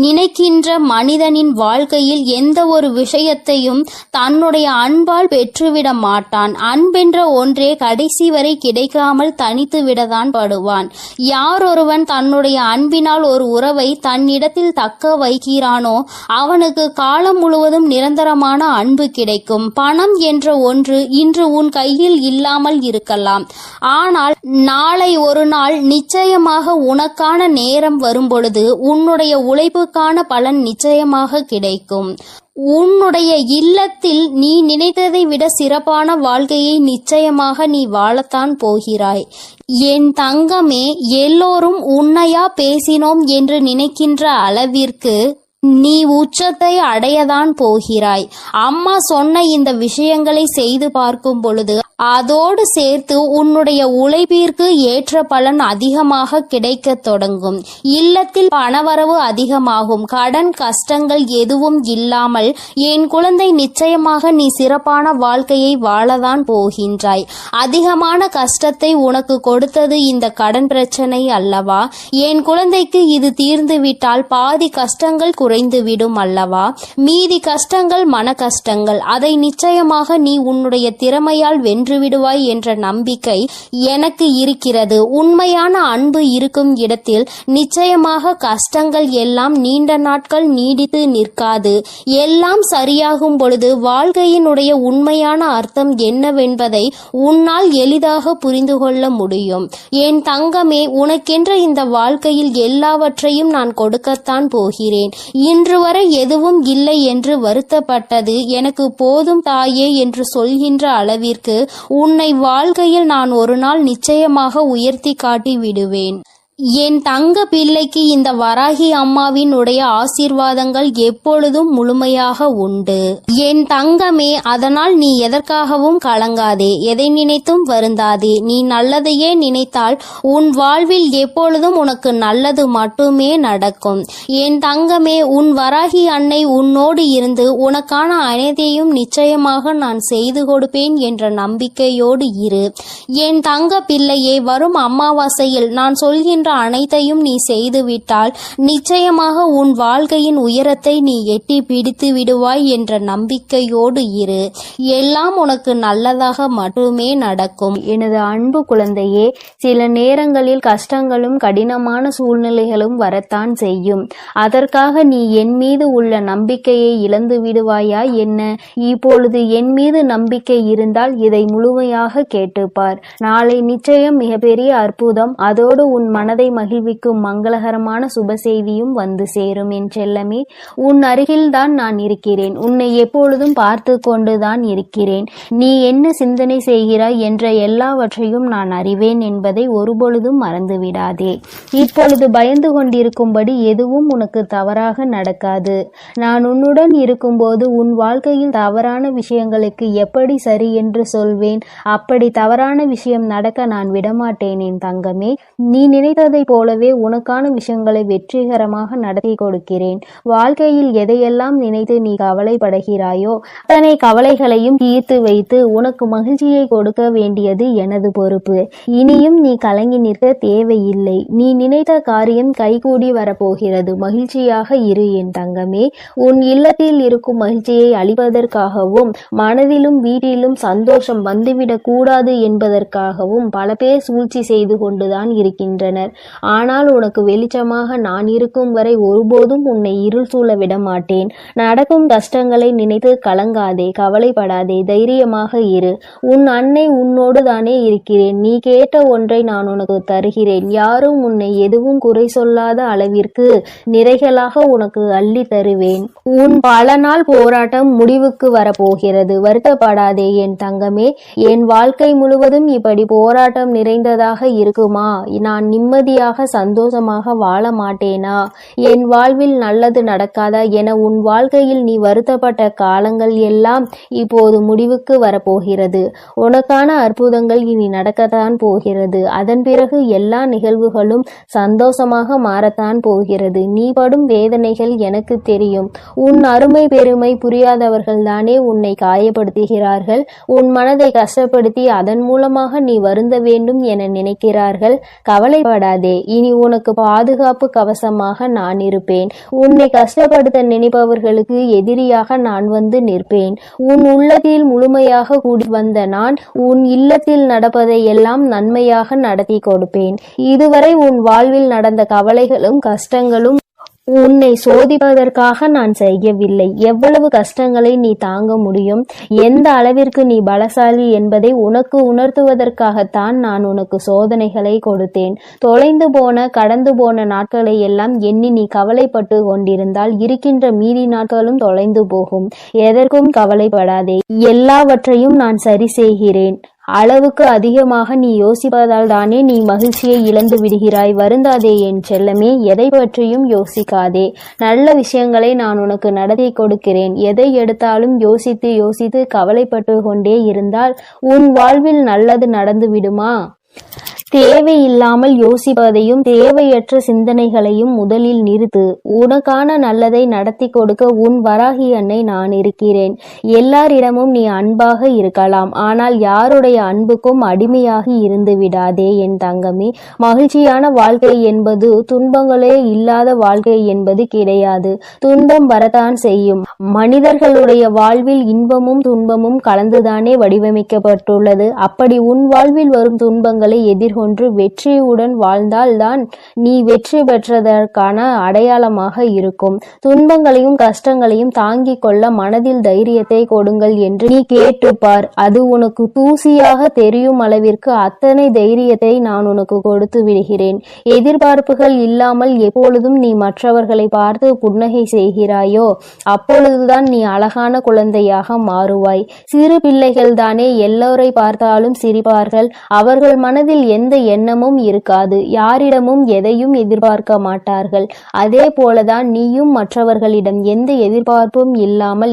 நினைக்கின்ற மனிதனின் வாழ்க்கையில் எந்த ஒரு விஷயத்தையும் தன்னுடைய அன்பால் பெற்றுவிட மாட்டான். அன்பென்ற ஒன்றே கடைசி வரை கிடைக்காமல் தனித்து விடத்தான் படுவான். யாரொருவன் தன்னுடைய அன்பினால் ஒரு உறவை தன்னிடத்தில் தக்க வைக்கிறானோ அவனுக்கு காலம் முழுவதும் நிரந்தரமான அன்பு கிடைக்கும். பணம் என்ற ஒன்று இன்று உன் கையில் இல்லாமல் இருக்கலாம், ஆனால் நாளை ஒரு நாள் நிச்சயமாக உனக்கான நேரம் வரும்பொழுது உன்னுடைய உழைப்புக்கான பலன் நிச்சயமாக கிடைக்கும். உன்னுடைய இல்லத்தில் நீ நினைத்ததை விட சிறப்பான வாழ்க்கையை நிச்சயமாக நீ வாழத்தான் போகிறாய். என் தங்கமே, எல்லோரும் உன்னையா பேசினோம் என்று நினைக்கின்ற அளவிற்கு நீ உச்சத்தை அடையதான் போகிறாய். அம்மா சொன்ன இந்த விஷயங்களை செய்து பார்க்கும் பொழுது அதோடு சேர்த்து உன்னுடைய உழைப்பிற்கு ஏற்ற பலன் அதிகமாக கிடைக்க தொடங்கும். இல்லத்தில் பணவரவு அதிகமாகும். கடன் கஷ்டங்கள் எதுவும் இல்லாமல் என் குழந்தை நிச்சயமாக நீ சிறப்பான வாழ்க்கையை வாழதான் போகின்றாய். அதிகமான கஷ்டத்தை உனக்கு கொடுத்தது இந்த கடன் பிரச்சனை அல்லவா? என் குழந்தைக்கு இது தீர்ந்துவிட்டால் பாதி கஷ்டங்கள் குறைந்துவிடும் அல்லவா? மீதி கஷ்டங்கள் மன கஷ்டங்கள். அதை நிச்சயமாக நீ உன்னுடைய திறமையால் வென்றுவிடுவாய் என்ற நம்பிக்கை எனக்கு இருக்கிறது. உண்மையான அன்பு இருக்கும் இடத்தில் நிச்சயமாக கஷ்டங்கள் எல்லாம் நீண்ட நாட்கள் நீடித்து நிற்காது. எல்லாம் சரியாகும் பொழுது வாழ்க்கையினுடைய உண்மையான அர்த்தம் என்னவென்பதை உன்னால் எளிதாக புரிந்து கொள்ள முடியும். என் தங்கமே, உனக்கென்ற இந்த வாழ்க்கையில் எல்லாவற்றையும் நான் கொடுக்கத்தான் போகிறேன். இன்று வரை எதுவும் இல்லை என்று வருத்தப்பட்டது எனக்கு போதும் தாயே என்று சொல்கின்ற அளவிற்கு உன்னை வாழ்க்கையில் நான் ஒரு நாள் நிச்சயமாக உயர்த்தி காட்டி விடுவேன். என் தங்க பிள்ளைக்கு இந்த வராகி அம்மாவின் உடைய ஆசீர்வாதங்கள் எப்பொழுதும் முழுமையாக உண்டு. என் தங்கமே, அதனால் நீ எதற்காகவும் கலங்காதே, எதை நினைத்தும் வருந்தாதே. நீ நல்லதையே நினைத்தால் உன் வாழ்வில் எப்பொழுதும் உனக்கு நல்லது மட்டுமே நடக்கும். என் தங்கமே, உன் வராகி அன்னை உன்னோடு இருந்து உனக்கான அனைத்தையும் நிச்சயமாக நான் செய்து கொடுப்பேன் என்ற நம்பிக்கையோடு இரு. என் தங்க பிள்ளையே, வரும் அமாவாசையில் நான் சொல்கின்ற அனைத்தையும் நீ செய்துவிட்டால் நிச்சயமாக உன் வாழ்க்கையின் உயரத்தை நீ எட்டி பிடித்து விடுவாய் என்ற நம்பிக்கையோடு இரு. எல்லாம் உனக்கு நல்லதாக மட்டுமே நடக்கும். எனது அன்பு குழந்தையே, சில நேரங்களில் கஷ்டங்களும் கடினமான சூழ்நிலைகளும் வரத்தான் செய்யும். அதற்காக நீ என் மீது உள்ள நம்பிக்கையை இழந்து விடுவாயா என்ன? இப்பொழுது என் மீது நம்பிக்கை இருந்தால் இதை முழுமையாக கேட்டுப்பார். நாளை நிச்சயம் மிகப்பெரிய அற்புதம், அதோடு உன் மனதை மகிழ்விக்கும் மங்களகரமான சுப செய்தியும் வந்து சேரும். என் செல்லமே, உன் அருகில்தான் நான் இருக்கிறேன். உன்னை எப்பொழுதும் பார்த்து கொண்டுதான் இருக்கிறேன். நீ என்ன சிந்தனை செய்கிறாய் என்ற எல்லாவற்றையும் நான் அறிவேன் என்பதை ஒருபொழுதும் மறந்துவிடாதே. இப்பொழுது பயந்து கொண்டிருக்கும்படி எதுவும் உனக்கு தவறாக நடக்காது. நான் உன்னுடன் இருக்கும்போது உன் வாழ்க்கையில் தவறான விஷயங்களுக்கு எப்படி சரி என்று சொல்வேன். அப்படி தவறான விஷயம் நடக்க நான் விடமாட்டேன். என் தங்கமே, நீ நினைத்ததை போலவே உனக்கான விஷயங்களை வெற்றிகரமாக நடத்தி கொடுக்கிறேன். வாழ்க்கையில் எதையெல்லாம் நினைத்து நீ கவலைப்படுகிறாயோ அத்தனை கவலைகளையும் தீர்த்து வைத்து உனக்கு மகிழ்ச்சியை கொடுக்க வேண்டியது எனது பொறுப்பு. இனியும் நீ கலங்கி நிற்க தேவையில்லை. நீ நினைத்த காரியம் கைகூடி வரப்போகிறது. மகிழ்ச்சியாக இரு என் தங்கமே. உன் இல்லத்தில் இருக்கும் மகிழ்ச்சியை அளிப்பதற்காகவும் மனதிலும் வீட்டிலும் சந்தோஷம் வந்துவிடக் கூடாது என்பதற்காகவும் பல பேர் சூழ்ச்சி செய்து கொண்டுதான் இருக்கின்றனர். ஆனால் உனக்கு வெளிச்சமாக நான் இருக்கும் வரை ஒருபோதும் உன்னை இருள் சூழ விட மாட்டேன். நடக்கும் கஷ்டங்களை நினைத்து கலங்காதே, கவலைப்படாதே, தைரியமாக இரு. உன் அன்னை உன்னோடு தானே இருக்கிறேன். நீ கேட்ட ஒன்றை நான் உனக்கு தருகிறேன். யாரும் உன்னை எதுவும் குறை சொல்லாத அளவிற்கு நிறைகளாக உனக்கு அள்ளி தருவேன். உன் பல நாள் போராட்டம் முடிவுக்கு வரப்போகிறது. வருத்தப்படாதே என் தங்கமே. என் வாழ்க்கை முழுவதும் இப்படி போராட்டம் நிறைந்ததாக இருக்குமா? நான் நிம்மதி நிம்மதியாக சந்தோஷமாக வாழ மாட்டேனா? என் வாழ்வில் நல்லது நடக்காதா என உன் வாழ்க்கையில் நீ வருத்தப்பட்ட காலங்கள் எல்லாம் இப்போது முடிவுக்கு வரப்போகிறது. உனக்கான அற்புதங்கள் இனி நடக்கத்தான் போகிறது. அதன் பிறகு எல்லா நிகழ்வுகளும் சந்தோஷமாக மாறத்தான் போகிறது. நீ படும் வேதனைகள் எனக்கு தெரியும். உன் அருமை பெருமை புரியாதவர்கள் தானே உன்னை காயப்படுத்துகிறார்கள். உன் மனதை கஷ்டப்படுத்தி அதன் மூலமாக நீ வருந்த வேண்டும் என நினைக்கிறார்கள். கவலைப்படாதே, இனி உனக்கு பாதுகாப்பு கவசமாக நான் இருப்பேன். உன்னை கஷ்டப்படுத்த நினைப்பவர்களுக்கு எதிரியாக நான் வந்து நிற்பேன். உன் உள்ளத்தில் முழுமையாக கூடி வந்த நான் உன் இல்லத்தில் நடப்பதை எல்லாம் நன்மையாக நடத்தி கொடுப்பேன். இதுவரை உன் வாழ்வில் நடந்த கவலைகளும் கஷ்டங்களும் உன்னை சோதிப்பதற்காக நான் செய்யவில்லை. எவ்வளவு கஷ்டங்களை நீ தாங்க முடியும், எந்த அளவிற்கு நீ பலசாலி என்பதை உனக்கு உணர்த்துவதற்காகத்தான் நான் உனக்கு சோதனைகளை கொடுத்தேன். தொலைந்து போன கடந்து போன நாட்களை எல்லாம் எண்ணி நீ கவலைப்பட்டு கொண்டிருந்தால் இருக்கின்ற மீதி நாட்களும் தொலைந்து போகும். எதற்கும் கவலைப்படாதே, எல்லாவற்றையும் நான் சரி செய்கிறேன். அளவுக்கு அதிகமாக நீ யோசிப்பதால் தானே நீ மகிழ்ச்சியை இழந்து விடுகிறாய். வருந்தாதே என் செல்லமே, எதை பற்றியும் யோசிக்காதே. நல்ல விஷயங்களை நான் உனக்கு நடத்தி கொடுக்கிறேன். எதை எடுத்தாலும் யோசித்து யோசித்து கவலைப்பட்டு கொண்டே இருந்தால் உன் வாழ்வில் நல்லது நடந்து விடுமா? தேவையில்லாமல் யோசிப்பதையும் தேவையற்ற சிந்தனைகளையும் முதலில் நிறுத்து. உனக்கான நல்லதை நடத்தி கொடுக்க உன் வராகி அன்னை நான் இருக்கிறேன். எல்லாரிடமும் நீ அன்பாக இருக்கலாம், ஆனால் யாருடைய அன்புக்கும் அடிமையாகி இருந்து விடாதே என் தங்கமே. மகிழ்ச்சியான வாழ்க்கை என்பது துன்பங்களே இல்லாத வாழ்க்கை என்பது கிடையாது. துன்பம் வரத்தான் செய்யும். மனிதர்களுடைய வாழ்வில் இன்பமும் துன்பமும் கலந்துதானே வடிவமைக்கப்பட்டுள்ளது. அப்படி உன் வாழ்வில் வரும் துன்பங்களை எதிர்கொண்டு வெற்றியுடன் வாழ்ந்தால்தான் நீ வெற்றி பெற்றதற்கான அடையாளமாக இருக்கும். துன்பங்களையும் கஷ்டங்களையும் தாங்கிக் கொள்ள மனதில் தைரியத்தை கொடுங்கள் என்று நீ கேட்டுப்பார். அது உனக்கு தூசியாக தெரியும் அளவிற்கு அத்தனை தைரியத்தை நான் உனக்கு கொடுத்து விடுகிறேன். எதிர்பார்ப்புகள் இல்லாமல் எப்பொழுதும் நீ மற்றவர்களை பார்த்து புன்னகை செய்கிறாயோ அப்பொழுதுதான் நீ அழகான குழந்தையாக மாறுவாய். சிறு பிள்ளைகள் தானே எல்லோரை பார்த்தாலும் சிரிப்பார்கள். அவர்கள் மனதில் எந்த எண்ணமும் இருக்காது. யாரிடமும் எதையும் எதிர்பார்க்க மாட்டார்கள். அதே போலதான் நீயும் மற்றவர்களிடம் எந்த எதிர்பார்ப்பும் இல்லாமல்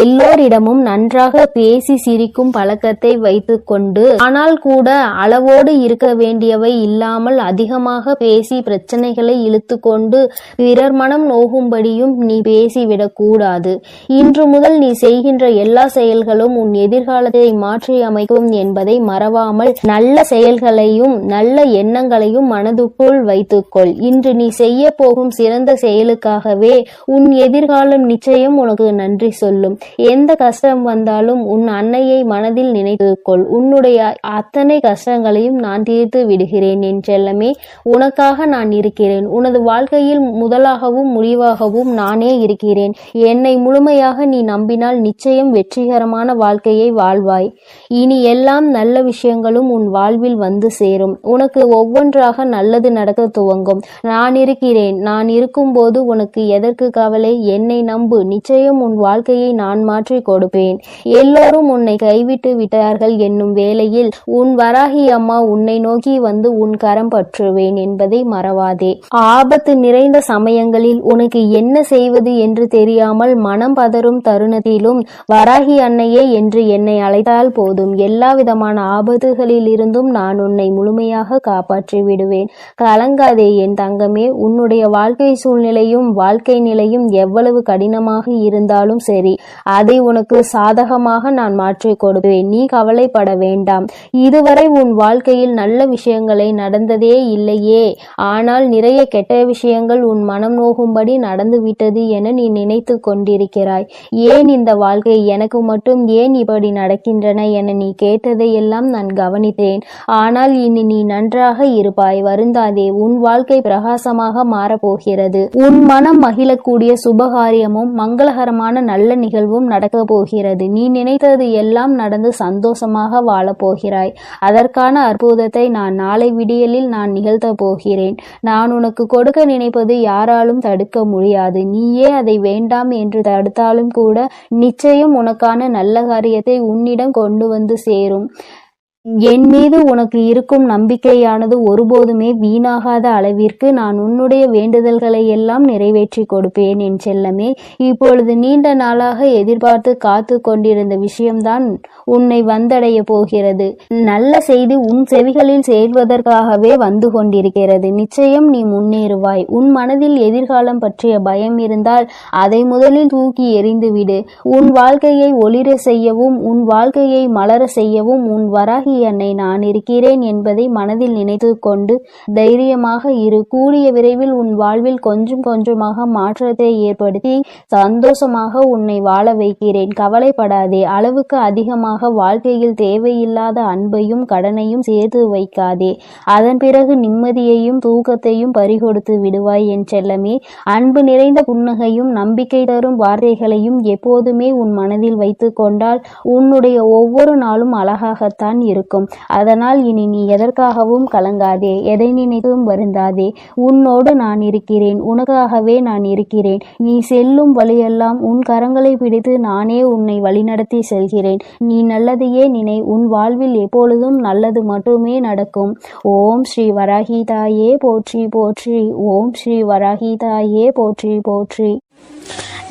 எல்லோரிடமும் நன்றாக பேசி சிரிக்கும் பழக்கத்தை வைத்துக் கொண்டு, ஆனால் கூட அளவோடு இருக்க வேண்டியவை இல்லாமல் அதிகமாக பேசி பிரச்சனைகளை இழுத்து கொண்டு பிறர் மனம் நோகும்படியும் நீ பேசிவிடக் கூடாது. இன்று முதல் நீ செய்கின்ற எல்லா செயல்களும் உன் எதிர்காலத்தை மாற்றி அமைக்கும் என்பதை மறவாமல் நல்ல செயல்களையும் நல்ல எண்ணங்களையும் மனதுக்குள் வைத்துக்கொள். இன்று நீ செய்ய போகும் சிறந்த செயலுக்காகவே உன் எதிர்காலம் நிச்சயம் உனக்கு நன்றி சொல்லும். எந்த கஷ்டம் வந்தாலும் உன் அன்னையை மனதில் நினைத்துக்கொள். உன்னுடைய அத்தனை கஷ்டங்களையும் நான் தீர்த்து விடுகிறேன் என் செல்லமே. உனக்காக நான் இருக்கிறேன். உனது வாழ்க்கையில் முதலாகவும் முடிவாகவும் நானே இருக்கிறேன். என்னை முழுமையாக நீ நம்பினால் நிச்சயம் வெற்றிகரமான வாழ்க்கையை வாழ்வாய். இனி எல்லாம் நல்ல விஷயங்களும் உன் வாழ்வில் வந்து சேரும். உனக்கு ஒவ்வொன்றாக நல்லது நடக்க துவங்கும். நான் இருக்கிறேன். நான் இருக்கும்போது உனக்கு எதற்கு கவலை? என்னை நம்பு. நிச்சயம் உன் வாழ்க்கையை நான் மாற்றி கொடுப்பேன். எல்லோரும் உன்னை கைவிட்டு விட்டார்கள் என்னும் வேளையில் உன் வராகி அம்மா உன்னை நோக்கி வந்து உன் கரம் பற்றுவேன் என்பதை மறவாதே. ஆபத்து நிறைந்த சமயங்களில் உனக்கு என்ன செய்வது என்று தெரியாமல் மனம் பதறும் தருணத்திலும் வராகி அன்னையே என்று என்னை அழைத்தால் போதும். எல்லா விதமான ஆபத்துகளில் இருந்தும் நான் உன்னை முழுமையாக காப்பாற்றி விடுவேன். கலங்காதே என் தங்கமே. உன்னுடைய வாழ்க்கை சூழ்நிலையும் வாழ்க்கை நிலையும் எவ்வளவு கடினமாக இருந்தாலும் சரி, அதை உனக்கு சாதகமாக நான் மாற்றி கொடுப்பேன். நீ கவலைப்பட வேண்டாம். இதுவரை உன் வாழ்க்கையில் நல்ல விஷயங்களை நடந்ததே இல்லையே, ஆனால் நிறைய கெட்ட விஷயங்கள் உன் மனம் நோகும்படி நடந்துவிட்டது என நீ நினைத்து கொண்டிருக்கிறாய். ஏன் இந்த வாழ்க்கை எனக்கு மட்டும் ஏன் இப்படி நடக்கின்றன என நீ கேட்டதையெல்லாம் நான் கவனித்தேன். ஆனால் இனி நீ நன்றாக இருப்பாய். வருந்தாதே. உன் வாழ்க்கை பிரகாசமாக மாறப்போகிறது. உன் மனம் மகிழக்கூடிய சுபகாரியமும் மங்களகரமான நல்ல நிகழ்வும் நடக்க போகிறது. நீ நினைத்தது எல்லாம் நடந்து சந்தோஷமாக வாழப்போகிறாய். அதற்கான அற்புதத்தை நான் நாளை விடியலில் நான் நிகழ்த்த போகிறேன். நான் உனக்கு கொடுக்க நினைப்பது யாராலும் தடுக்க முடியாது. நீயே அதை வேண்டாம் என்று தடுத்தாலும் கூட நிச்சயம் உனக்கான நல்ல காரியத்தை உன்னிடம் கொண்டு வந்து சேரும். என் மீது உனக்கு இருக்கும் நம்பிக்கையானது ஒருபோதுமே வீணாகாத அளவிற்கு நான் உன்னுடைய வேண்டுதல்களை எல்லாம் நிறைவேற்றி கொடுப்பேன் என் செல்லமே. இப்பொழுது நீண்ட நாளாக எதிர்பார்த்து காத்து கொண்டிருந்த விஷயம்தான் உன்னை வந்தடைய போகிறது. நல்ல செய்தி உன் செவிகளில் சேர்வதற்காகவே வந்து கொண்டிருக்கிறது. நிச்சயம் நீ முன்னேறுவாய். உன் மனதில் எதிர்காலம் பற்றிய பயம் இருந்தால் அதை முதலில் தூக்கி எறிந்துவிடு. உன் வாழ்க்கையை ஒளிர செய்யவும் உன் வாழ்க்கையை மலர செய்யவும் உன் வராகி அன்னை நான் இருக்கிறேன் என்பதை மனதில் நினைத்து கொண்டு தைரியமாக இரு. கூடிய விரைவில் உன் வாழ்வில் கொஞ்சம் கொஞ்சமாக மாற்றத்தை ஏற்படுத்தி சந்தோஷமாக உன்னை வாழ வைக்கிறேன். கவலைப்படாதே. அளவுக்கு அதிகமாக வாழ்க்கையில் தேவையில்லாத அன்பையும் கடனையும் சேர்த்து வைக்காதே. அதன் பிறகு நிம்மதியையும் தூக்கத்தையும் பறிகொடுத்து விடுவாய் என் செல்லமே. அன்பு நிறைந்த புன்னகையும் நம்பிக்கை தரும் வார்த்தைகளையும் எப்போதுமே உன் மனதில் வைத்து கொண்டால் உன்னுடைய ஒவ்வொரு நாளும் அழகாகத்தான் இருக்கும். அதனால் இனி நீ எதற்காகவும் கலங்காதே. எதை நினைத்தும் வருந்தாதே. உன்னோடு நான் இருக்கிறேன். உனக்காகவே நான் இருக்கிறேன். நீ செல்லும் வழியெல்லாம் உன் கரங்களை பிடித்து நானே உன்னை வழிநடத்தி செல்கிறேன். நீ நல்லதையே நினை. உன் வாழ்வில் எப்பொழுதும் நல்லது மட்டுமே நடக்கும். ஓம் ஸ்ரீ வராகி தாயே போற்றி போற்றி. ஓம் ஸ்ரீ வராகி தாயே போற்றி போற்றி.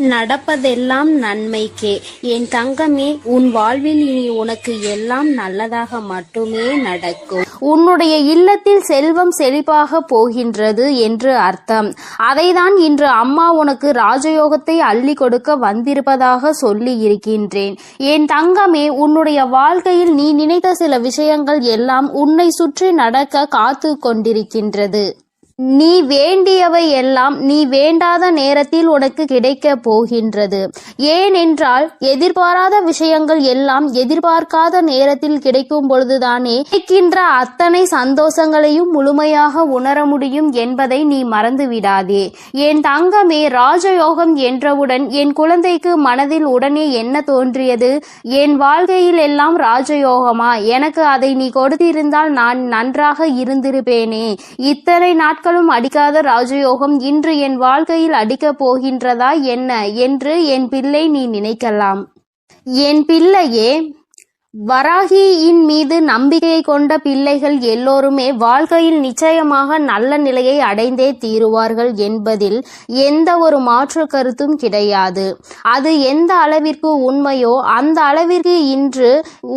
நடப்பதெல்லாம் நன்மைக்கே. என் தங்கமே, உன் வாழ்வில் இனி உனக்கு எல்லாம் நல்லதாக மட்டுமே நடக்கும். உன்னுடைய இல்லத்தில் செல்வம் செழிப்பாக போகின்றது என்று அர்த்தம். அதைதான் இன்று அம்மா உனக்கு ராஜயோகத்தை அள்ளி கொடுக்க வந்திருப்பதாக சொல்லி இருக்கின்றேன். என் தங்கமே, உன்னுடைய வாழ்க்கையில் நீ நினைத்த சில விஷயங்கள் எல்லாம் உன்னை சுற்றி நடக்க காத்து கொண்டிருக்கின்றது. நீ வேண்டியவை எல்லாம் நீ வேண்டாத நேரத்தில் உனக்கு கிடைக்க போகின்றது. ஏனென்றால் எதிர்பாராத விஷயங்கள் எல்லாம் எதிர்பார்க்காத நேரத்தில் கிடைக்கும் பொழுதுதானே கிடைக்கின்ற அத்தனை சந்தோஷங்களையும் முழுமையாக உணர முடியும் என்பதை நீ மறந்து விடாதே. என் தங்கமே, ராஜயோகம் என்றவுடன் என் குழந்தைக்கு மனதில் உடனே என்ன தோன்றியது? என் வாழ்க்கையில் எல்லாம் ராஜயோகமா? எனக்கு அதை நீ கொடுத்திருந்தால் நான் நன்றாக இருந்திருப்பேனே. இத்தனை நாட்கள் அடிக்காத ராஜயோகம் இன்று என் வாழ்க்கையில் அடிக்கப் போகின்றதா என்ன என்று என் பிள்ளை நீ நினைக்கலாம். என் பிள்ளையே, வராகியின் மீது நம்பிக்கை கொண்ட பிள்ளைகள் எல்லோருமே வாழ்க்கையில் நிச்சயமாக நல்ல நிலையை அடைந்தே தீருவார்கள் என்பதில் எந்த ஒரு மாற்று கருத்தும் கிடையாது. அது எந்த அளவிற்கு உண்மையோ அந்த அளவிற்கு இன்று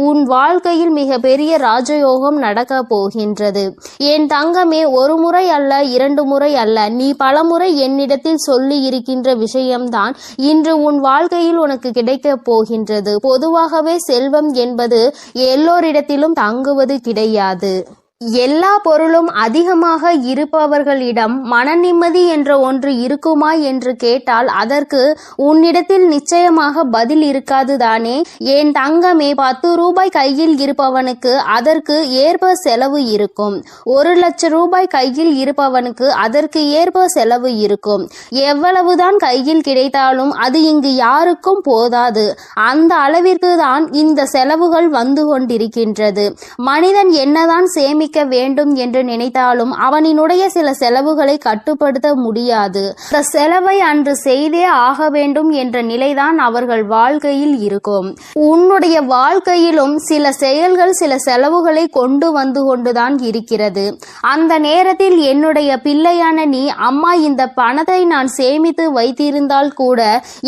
உன் வாழ்க்கையில் மிக பெரிய ராஜயோகம் நடக்க போகின்றது. என் தங்கமே, ஒரு முறை அல்ல, 2 முறை அல்ல, நீ பலமுறை என்னிடத்தில் சொல்லி இருக்கின்ற விஷயம்தான் இன்று உன் வாழ்க்கையில் உனக்கு கிடைக்க போகின்றது. பொதுவாகவே செல்வம் என்பது எல்லோரிடத்திலும் தங்குவது கிடையாது. எல்லா பொருளும் அதிகமாக இருப்பவர்களிடம் மன நிம்மதி என்ற ஒன்று இருக்குமா என்று கேட்டால் அதற்கு உன்னிடத்தில் நிச்சயமாக பதில் இருக்காது தானே. என் தங்கமே, 10 ரூபாய் கையில் இருப்பவனுக்கு அதற்கு ஏற்ப செலவு இருக்கும். 1 லட்சம் ரூபாய் கையில் இருப்பவனுக்கு அதற்கு ஏற்ப செலவு இருக்கும். எவ்வளவுதான் கையில் கிடைத்தாலும் அது இங்கு யாருக்கும் போதாது. அந்த அளவிற்கு தான் இந்த செலவுகள் வந்து கொண்டிருக்கின்றது. மனிதன் என்னதான் சேமிக்க வேண்டும் என்று நினைத்தாலும் அவனினுடைய சில செலவுகளை கட்டுப்படுத்த முடியாது. அந்த செலவை அன்று செய்தே ஆக வேண்டும் என்ற நிலைதான் அவர்கள் வாழ்க்கையில் இருக்கும். உன்னுடைய வாழ்க்கையிலும் சில செயல்கள் சில செலவுகளை கொண்டு வந்து கொண்டுதான் இருக்கிறது. அந்த நேரத்தில் என்னுடைய பிள்ளையான நீ, அம்மா இந்த பணத்தை நான் சேமித்து வைத்திருந்தால் கூட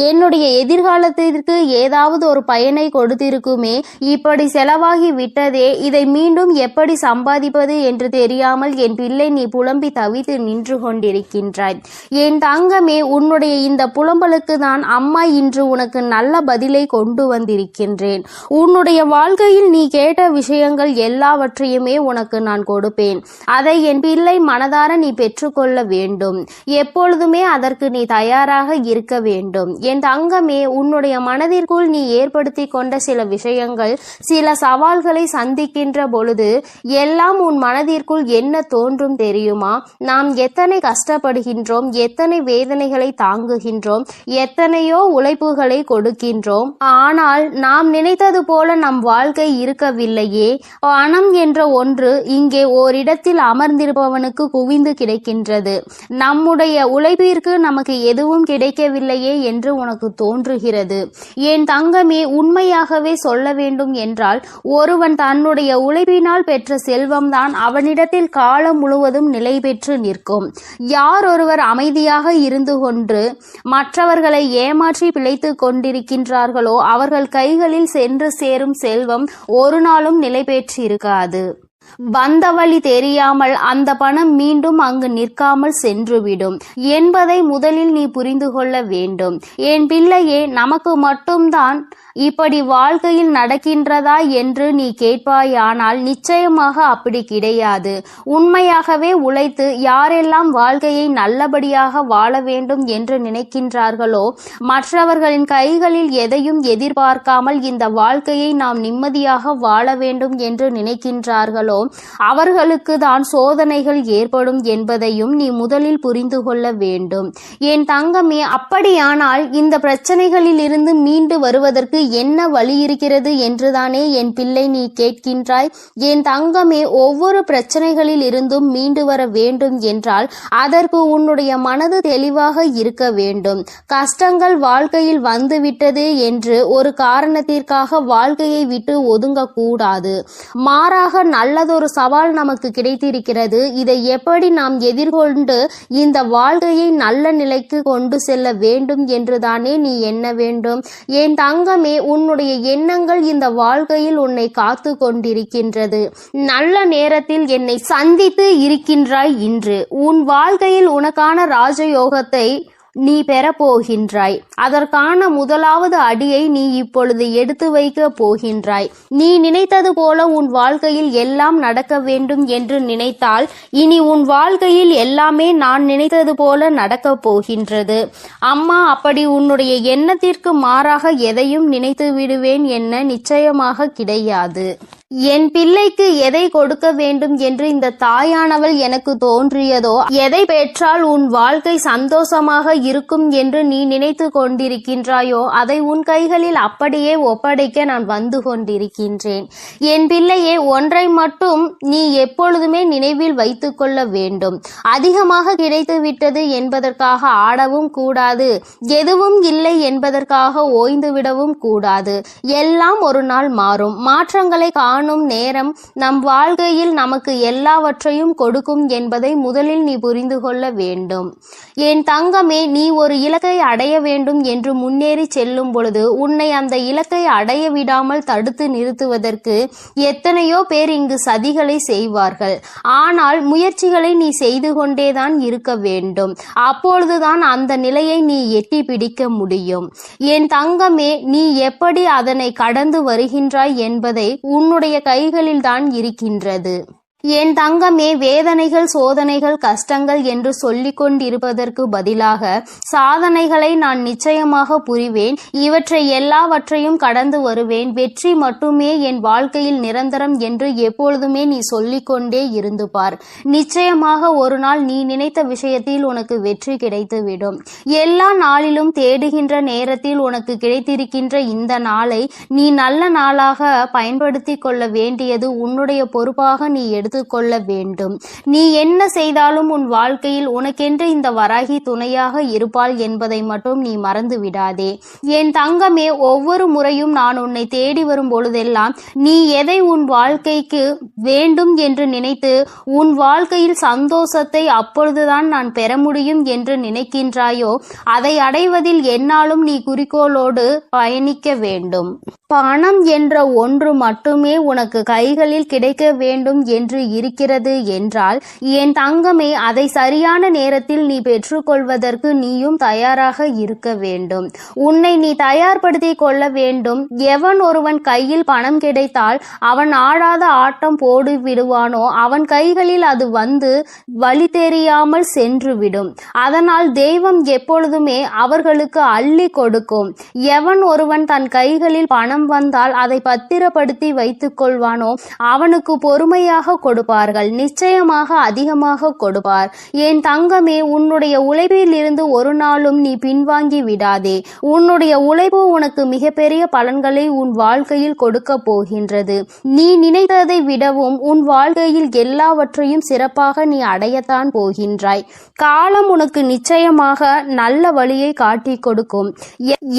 என்னுடைய எதிர்காலத்திற்கு ஏதாவது ஒரு பயனை கொடுத்திருக்குமே, இப்படி செலவாகி விட்டதே, இதை மீண்டும் எப்படி சம்பாதிப்பது என்று தெரியாமல் என் பிள்ளை நீ புலம்பி தவித்து நின்று கொண்டிருக்கின்றாய். என் தங்கமே, உன்னுடைய இந்த புலம்பலுக்கு தான் அம்மா இன்று உனக்கு நல்ல பதிலை கொண்டு வந்திருக்கின்றேன். உன்னுடைய வாழ்க்கையில் நீ கேட்ட விஷயங்கள் எல்லாவற்றையுமே உனக்கு நான் கொடுப்பேன். அதை என் பிள்ளை மனதார நீ பெற்றுக்கொள்ள வேண்டும். எப்பொழுதுமே அதற்கு நீ தயாராக இருக்க வேண்டும். என் தங்கமே, உன்னுடைய மனதிற்குள் நீ ஏற்படுத்தி கொண்ட சில விஷயங்கள் சில சவால்களை சந்திக்கின்ற பொழுது எல்லாம் உன் மனதிற்குள் என்ன தோன்றும் தெரியுமா? நாம் எத்தனை கஷ்டப்படுகின்றோம், எத்தனை வேதனைகளை தாங்குகின்றோம், எத்தனையோ உழைப்புகளை கொடுக்கின்றோம். ஆனால் நாம் நினைத்தது போல நம் வாழ்க்கை இருக்கவில்லையே. பணம் என்ற ஒன்று இங்கே ஓரிடத்தில் அமர்ந்திருப்பவனுக்கு குவிந்து கிடைக்கின்றது. நம்முடைய உழைப்பிற்கு நமக்கு எதுவும் கிடைக்கவில்லையே என்று உனக்கு தோன்றுகிறது. என் தங்கமே, உண்மையாகவே சொல்ல வேண்டும் என்றால் ஒருவன் தன்னுடைய உழைப்பினால் பெற்ற செல்வம்தான் அவனிடத்தில் காலம் முழுவதும் நிலை பெற்று நிற்கும். யார் ஒருவர் அமைதியாக இருந்து கொண்டு மற்றவர்களை ஏமாற்றி பிழைத்து கொண்டிருக்கின்றார்களோ அவர்கள் கைகளில் சென்று சேரும் செல்வம் ஒரு நாளும் நிலை பெற்றிருக்காது. வந்த வழி தெரியாமல் அந்த பணம் மீண்டும் அங்கு நிற்காமல் சென்றுவிடும் என்பதை முதலில் நீ புரிந்து கொள்ள வேண்டும். என் பிள்ளையே, நமக்கு மட்டும்தான் இப்படி வாழ்க்கையில் நடக்கின்றதா என்று நீ கேட்பாயானால் நிச்சயமாக அப்படி கிடையாது. உண்மையாகவே உழைத்து யாரெல்லாம் வாழ்க்கையை நல்லபடியாக வாழ வேண்டும் என்று நினைக்கின்றார்களோ, மற்றவர்களின் கைகளில் எதையும் எதிர்பார்க்காமல் இந்த வாழ்க்கையை நாம் நிம்மதியாக வாழ வேண்டும் என்று நினைக்கின்றார்களோ அவர்களுக்கு தான் சோதனைகள் ஏற்படும் என்பதையும் நீ முதலில் புரிந்து கொள்ள வேண்டும். என் தங்கமே, அப்படியானால் இந்த பிரச்சனைகளில் இருந்து மீண்டு வருவதற்கு என்ன வழி இருக்கிறது என்றுதானே என் பிள்ளை நீ கேட்கின்றாய். என் தங்கமே, ஒவ்வொரு பிரச்சனைகளில் இருந்தும் மீண்டு வர வேண்டும் என்றால் அதற்கு உன்னுடைய மனது தெளிவாக இருக்க வேண்டும். கஷ்டங்கள் வாழ்க்கையில் வந்துவிட்டது என்று ஒரு காரணத்திற்காக வாழ்க்கையை விட்டு ஒதுங்கக்கூடாது. மாறாக நல்லதொரு சவால் நமக்கு கிடைத்திருக்கிறது. இதை எப்படி நாம் எதிர்கொண்டு இந்த வாழ்க்கையை நல்ல நிலைக்கு கொண்டு செல்ல வேண்டும் என்றுதானே நீ எண்ண வேண்டும். என் தங்கமே, உன்னுடைய எண்ணங்கள் இந்த வாழ்க்கையில் உன்னை காத்து கொண்டிருக்கின்றது. நல்ல நேரத்தில் என்னை சந்தித்து இருக்கின்றாய். இன்று உன் வாழ்க்கையில் உனக்கான ராஜயோகத்தை நீ பெறப்போகின்றாய். அதற்கான முதலாவது அடியை நீ இப்பொழுது எடுத்து வைக்க போகின்றாய். நீ நினைத்தது போல உன் வாழ்க்கையில் எல்லாம் நடக்க வேண்டும் என்று நினைத்தால் இனி உன் வாழ்க்கையில் எல்லாமே நான் நினைத்தது போல நடக்கப் போகின்றது. அம்மா, அப்படி உன்னுடைய எண்ணத்திற்கு மாறாக எதையும் நினைத்து விடுவேன் என்ன நிச்சயமாக கிடையாது. என் பிள்ளைக்கு எதை கொடுக்க வேண்டும் என்று இந்த தாயானவள் எனக்கு தோன்றியதோ, எதை பெற்றால் உன் வாழ்க்கை சந்தோஷமாக இருக்கும் என்று நீ நினைத்து கொண்டிருக்கின்றாயோ அதை உன் கைகளில் அப்படியே ஒப்படைக்க நான் வந்து கொண்டிருக்கின்றேன். என் பிள்ளையே, ஒன்றை மட்டும் நீ எப்பொழுதுமே நினைவில் வைத்துக் கொள்ள வேண்டும். அதிகமாக கிடைத்து விட்டது என்பதற்காக ஆடவும் கூடாது, எதுவும் இல்லை என்பதற்காக ஓய்ந்து விடவும் கூடாது. எல்லாம் ஒரு நாள் மாறும். மாற்றங்களை காணும் நேரம் நம் வாழ்க்கையில் நமக்கு எல்லாவற்றையும் கொடுக்கும் என்பதை முதலில் நீ புரிந்து கொள்ள வேண்டும். என் தங்கமே, நீ ஒரு இலக்கை அடைய வேண்டும் என்று முன்னேறி செல்லும் பொழுது உன்னை அந்த இலக்கை அடைய விடாமல் தடுத்து நிறுத்துவதற்கு எத்தனையோ பேர் இங்கு சதிகளை செய்வார்கள். ஆனால் முயற்சிகளை நீ செய்து கொண்டேதான் இருக்க வேண்டும். அப்பொழுதுதான் அந்த நிலையை நீ எட்டி பிடிக்க முடியும். என் தங்கமே, நீ எப்படி அதனை கடந்து வருகின்றாய் என்பதை உன்னுடைய கைகளில் தான் இருக்கின்றது. என் தங்கமே, வேதனைகள், சோதனைகள், கஷ்டங்கள் என்று சொல்லிக் கொண்டிருப்பதற்கு பதிலாக சாதனைகளை நான் நிச்சயமாக புரிவேன். இவற்றை எல்லாவற்றையும் கடந்து வருவேன். வெற்றி மட்டுமே என் வாழ்க்கையில் நிரந்தரம் என்று எப்பொழுதுமே நீ சொல்லிக்கொண்டே இருந்து பார். நிச்சயமாக ஒரு நாள் நீ நினைத்த விஷயத்தில் உனக்கு வெற்றி கிடைத்துவிடும். எல்லா நாளிலும் தேடுகின்ற நேரத்தில் உனக்கு கிடைத்திருக்கின்ற இந்த நாளை நீ நல்ல நாளாக பயன்படுத்தி கொள்ள வேண்டியது உன்னுடைய பொறுப்பாக நீ கொள்ள வேண்டும். நீ என்ன செய்தாலும் உன் வாழ்க்கையில் உனக்கென்று இந்த வராகி துணையாக இருப்பாள் என்பதை மட்டும் நீ மறந்து விடாதே. என் தங்கமே, ஒவ்வொரு முறையும் நான் உன்னை தேடி வரும் பொழுதெல்லாம் நீ எதை உன் வாழ்க்கைக்கு வேண்டும் என்று நினைத்து உன் வாழ்க்கையில் சந்தோஷத்தை அப்பொழுதுதான் நான் பெற முடியும் என்று நினைக்கின்றாயோ அதை அடைவதில் என்னாலும் நீ குறிக்கோளோடு பயணிக்க வேண்டும். பணம் என்ற ஒன்று மட்டுமே உனக்கு கைகளில் கிடைக்க வேண்டும் என்று இருக்கிறது என்றால் என் தங்கமே, அதை சரியான நேரத்தில் நீ பெற்றுக்கொள்வதற்கு நீயும் தயாராக இருக்க வேண்டும். உன்னை நீ தயார்படுத்திக் கொள்ள வேண்டும். எவன் ஒருவன் கையில் பணம் கிடைத்தால் அவன் ஆடாத ஆட்டம் போடு விடுவானோ அவன் கைகளில் அது வந்து வழி தெரியாமல் சென்றுவிடும். அதனால் தெய்வம் எப்பொழுதுமே அவர்களுக்கு அள்ளி கொடுக்கும். எவன் ஒருவன் தன் கைகளில் பணம் வந்தால் அதை பத்திரப்படுத்தி வைத்துக் கொள்வானோ அவனுக்கு பொறுமையாக கொடுப்பார்கள், நிச்சயமாக அதிகமாக கொடுப்பார். என் தங்கமே, உன்னுடைய உழைப்பில் இருந்து ஒரு நாளும் நீ பின்வாங்கி விடாதே. உன்னுடைய உழைப்பு உனக்கு மிகப்பெரிய பலன்களை உன் வாழ்க்கையில் கொடுக்க போகின்றது. நீ நினைத்ததை விடவும் உன் வாழ்க்கையில் எல்லாவற்றையும் சிறப்பாக நீ அடையத்தான் போகின்றாய். காலம் உனக்கு நிச்சயமாக நல்ல வழியை காட்டி கொடுக்கும்.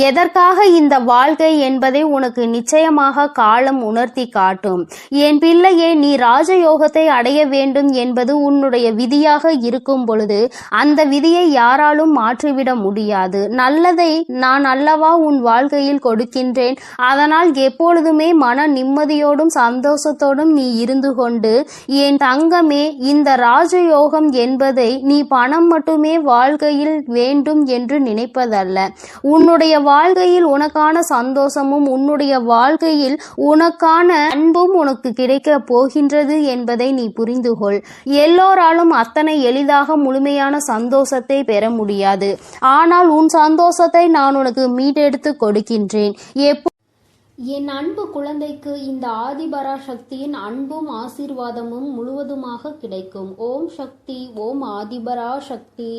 எதற்காக இந்த வாழ்க்கை என்பதை உனக்கு நிச்சயமாக காலம் உணர்த்தி காட்டும். என் பிள்ளையே, நீ ராஜயோகத்தை அடைய வேண்டும் என்பது உன்னுடைய விதியாக இருக்கும் பொழுது அந்த விதியை யாராலும் மாற்றிவிட முடியாது. நல்லதை நான் அல்லவா உன் வாழ்க்கையில் கொடுக்கின்றேன். அதனால் எப்பொழுதுமே மன நிம்மதியோடும் சந்தோஷத்தோடும் நீ இருந்து கொண்டு, என் தங்கமே, இந்த ராஜயோகம் என்பதை நீ பணம் மட்டுமே வாழ்க்கையில் வேண்டும் என்று நினைப்பதல்ல. உன்னுடைய வாழ்க்கையில் உனக்கான சந்தோஷமும் உன்னுடைய வாழ்க்கையில் உனக்கான அன்பும் உனக்கு கிடைக்க போகின்றது என்பதை நீ புரிந்து கொள். எல்லோராலும் அத்தனை எளிதாக முழுமையான சந்தோஷத்தை பெற முடியாது. ஆனால் உன் சந்தோஷத்தை நான் உனக்கு மீட்டெடுத்து கொடுக்கின்றேன். என் அன்பு குழந்தைக்கு இந்த ஆதிபரா சக்தியின் அன்பும் ஆசீர்வாதமும் முழுவதுமாக கிடைக்கும். ஓம் சக்தி, ஓம் ஆதிபரா சக்தி.